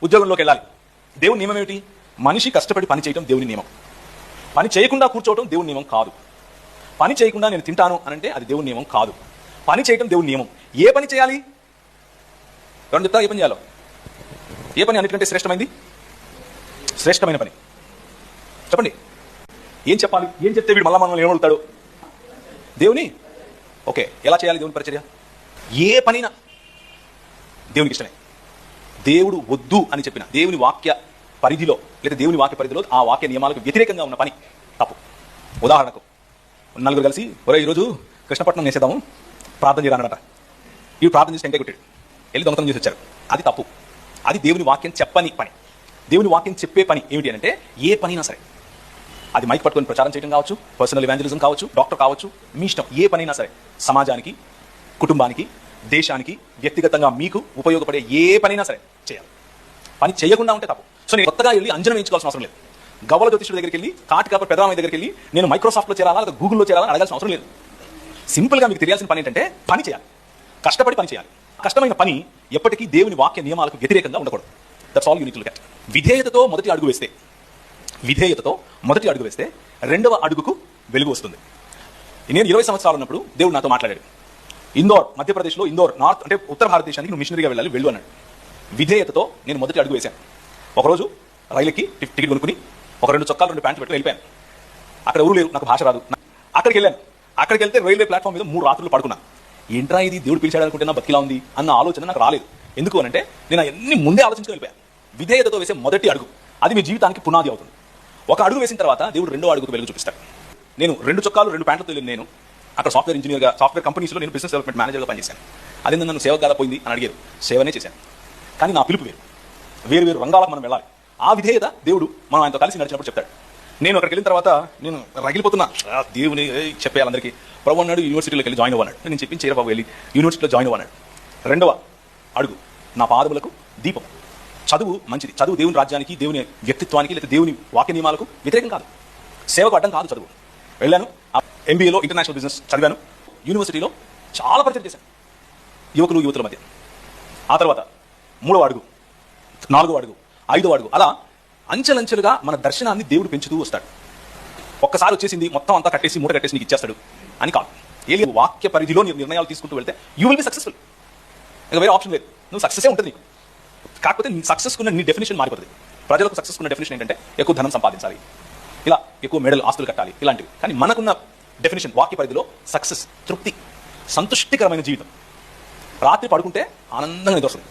ఉద్యోగంలోకి వెళ్ళాలి. దేవుని నియమం ఏమిటి? మనిషి కష్టపడి పని చేయడం దేవుని నియమం. పని చేయకుండా కూర్చోవడం దేవుని నియమం కాదు. పని చేయకుండా నేను తింటాను అనంటే అది దేవుని నియమం కాదు. పని చేయడం దేవుని నియమం. ఏ పని చేయాలి? ఎవరు చెప్తా? ఏ పని చేయాలో? ఏ పని అన్నిటికంటే శ్రేష్టమైంది? శ్రేష్టమైన పని చెప్పండి. ఏం చెప్పాలి? ఏం చెప్తే వీడు మళ్ళా మనల్ని ఏమడుగుతాడు? దేవుని ఓకే, ఎలా చేయాలి దేవుని పరిచర్య? ఏ పనినా దేవునికి ఇష్టమే. దేవుడు వద్దు అని చెప్పిన దేవుని వాక్య పరిధిలో లేదా దేవుని వాక్య పరిధిలో ఆ వాక్య నియమాలకు వ్యతిరేకంగా ఉన్న పని తప్పు. ఉదాహరణకు నలుగురు కలిసి ఈరోజు కృష్ణపట్నం వేసేద్దాము, ప్రార్థన చేయరానట. ఈ ప్రార్థన చేసి టెంకాయ కొట్టాడు, వెళ్ళి దొంగతనం చేసి వచ్చారు. అది తప్పు. అది దేవుని వాక్యం చెప్పని పని. దేవుని వాక్యం చెప్పే పని ఏమిటి అంటే ఏ పనైనా సరే, అది మైక్ పట్టుకొని ప్రచారం చేయడం కావచ్చు, పర్సనల్ ఇవాంజలిజం కావచ్చు, డాక్టర్ కావచ్చు, మీ ఇష్టం. ఏ పనైనా సరే సమాజానికి, కుటుంబానికి, దేశానికి, వ్యక్తిగతంగా మీకు ఉపయోగపడే ఏ పనైనా సరే చేయాలి. పని చేయకుండా ఉంటే తప్పు. సో నేను కొత్తగా వెళ్ళి అంజనం వేయించుకోవాల్సిన అవసరం లేదు. గవ్వల జ్యోతిష్యుడి దగ్గరికి వెళ్ళి, కాటికాపర్ పెదరామయ్య దగ్గరికి వెళ్ళి నేను మైక్రోసాఫ్ట్లో చేరాలా లేదా గూగుల్లో చేరాలని అడగాల్సిన అవసరం లేదు. సింపుల్గా మీకు తెలియాల్సిన పని ఏంటంటే పని చేయాలి, కష్టపడి పని చేయాలి. కష్టమైన పని ఎప్పటికీ దేవుని వాక్య నియమాలకు వ్యతిరేకంగా ఉండకూడదు. That's all you need to look at. విధేయతతో మొదటి అడుగు వేస్తే రెండవ అడుగుకు వెలుగు వస్తుంది. నేను 20 సంవత్సరాలు ఉన్నప్పుడు దేవుడు నాతో మాట్లాడాడు. ఇందోర్, మధ్యప్రదేశ్లో ఇందోర్, నార్త్ అంటే ఉత్తర భారతదేశానికి నువ్వు మిషనరీగా వెళ్ళాలి, వెళ్ళు అన్నాడు. విధేయతతో నేను మొదటి అడుగు వేశాను. ఒకరోజు రైలుకి టికెట్ కొనుక్కుని ఒక 2 చొక్కాలు 2 ప్యాంట్లు పెట్టుకుని వెళ్ళిపోయాను. అక్కడ ఊరు లేదు, నాకు భాష రాదు. అక్కడికి వెళ్ళాను. అక్కడికి వెళ్తే రైల్వే ప్లాట్ఫామ్ మీద 3 రాత్రులు పడుకున్నాను. ఏంట్రా ఇది దేవుడు పిలిచాడు అనుకుంటే నా బతికిలా ఉంది అన్న ఆలోచన నాకు రాలేదు. ఎందుకు అనంటే నేను అవన్నీ ముందే ఆలోచించుకొని వెళ్ళిపోయాను. విధేయతతో వేసే మొదటి అడుగు అది మీ జీవితానికి పునాది అవుతుంది. ఒక అడుగు వేసిన తర్వాత దేవుడు రెండో అడుగుకు వెలుగు చూపిస్తాడు. నేను 2 చొక్కాలు 2 ప్యాంట్లతో వెళ్ళి నేను అక్కడ సాఫ్ట్వేర్ ఇంజనీర్గా, సాఫ్ట్వేర్ కంపెనీస్లో నేను బిజినెస్ డెవలప్మెంట్ మేనేజర్గా పనిచేశాను. అదే నన్ను సేవ కదా పోయింది అని అడిగారు, సేవనే చేశాను. కానీ నా పిలుపు వేరు వేరు రంగాలకు మనం వెళ్ళాలి. ఆ విధేయత దేవుడు మనం ఆయనతో కలిసి నడిచినప్పుడు చెప్తాడు. నేను అక్కడికి వెళ్ళిన తర్వాత నేను రగిలిపోతున్నా, దేవుని చెప్పేయాలి అందరికీ. ప్రభు అన్నాడు యూనివర్సిటీలోకి వెళ్ళి జాయిన్ అవ్వన్నాడు. నేను చెప్పింది చేయరా బాబు, వెళ్ళి యూనివర్సిటీలో జాయిన్ అవ్వన్నాడు. రెండవ అడుగు నా పాదములకు దీపం. చదువు మంచిది, చదువు దేవుని రాజ్యానికి, దేవుని వ్యక్తిత్వానికి లేదా దేవుని వాక్య నియమాలకు వ్యతిరేకం కాదు, సేవకు అడ్డం కాదు. చదువు వెళ్ళాను, MBAలో ఇంటర్నేషనల్ బిజినెస్ చదివాను, యూనివర్సిటీలో చాలా పరిచయం చేశాను యువకుల మధ్య. ఆ తర్వాత 3వ అడుగు, 4వ అడుగు, 5వ అడుగు, అలా అంచెలంచెలుగా మన దర్శనాన్ని దేవుడు పెంచుతూ వస్తాడు. ఒక్కసారి వచ్చేసింది మొత్తం అంతా కట్టేసి మూట కట్టేసి నీకు ఇచ్చేస్తాడు అని కాదు. వాక్య పరిధిలో నిర్ణయాలు తీసుకుంటూ వెళ్తే యూ విల్ బి సక్సెస్ఫుల్. ఇంకా వేరే ఆప్షన్ లేదు, నువ్వు సక్సెసే ఉంటుంది నీకు. కాకపోతే నీ సక్సెస్ కున్న నీ డెఫినేషన్ మారిపోతుంది. ప్రజలకు సక్సెస్ కున్న డెఫినేషన్ ఏంటంటే ఎక్కువ ధనం సంపాదించాలి, ఇలా ఎక్కువ మెడల్ ఆస్తులు కట్టాలి, ఇలాంటివి. కానీ మనకున్న డెఫినేషన్ వాక్య పరిధిలో సక్సెస్, తృప్తి, సంతుష్టికరమైన జీవితం. రాత్రి పడుకుంటే ఆనందంగా నిద్ర వస్తుంది.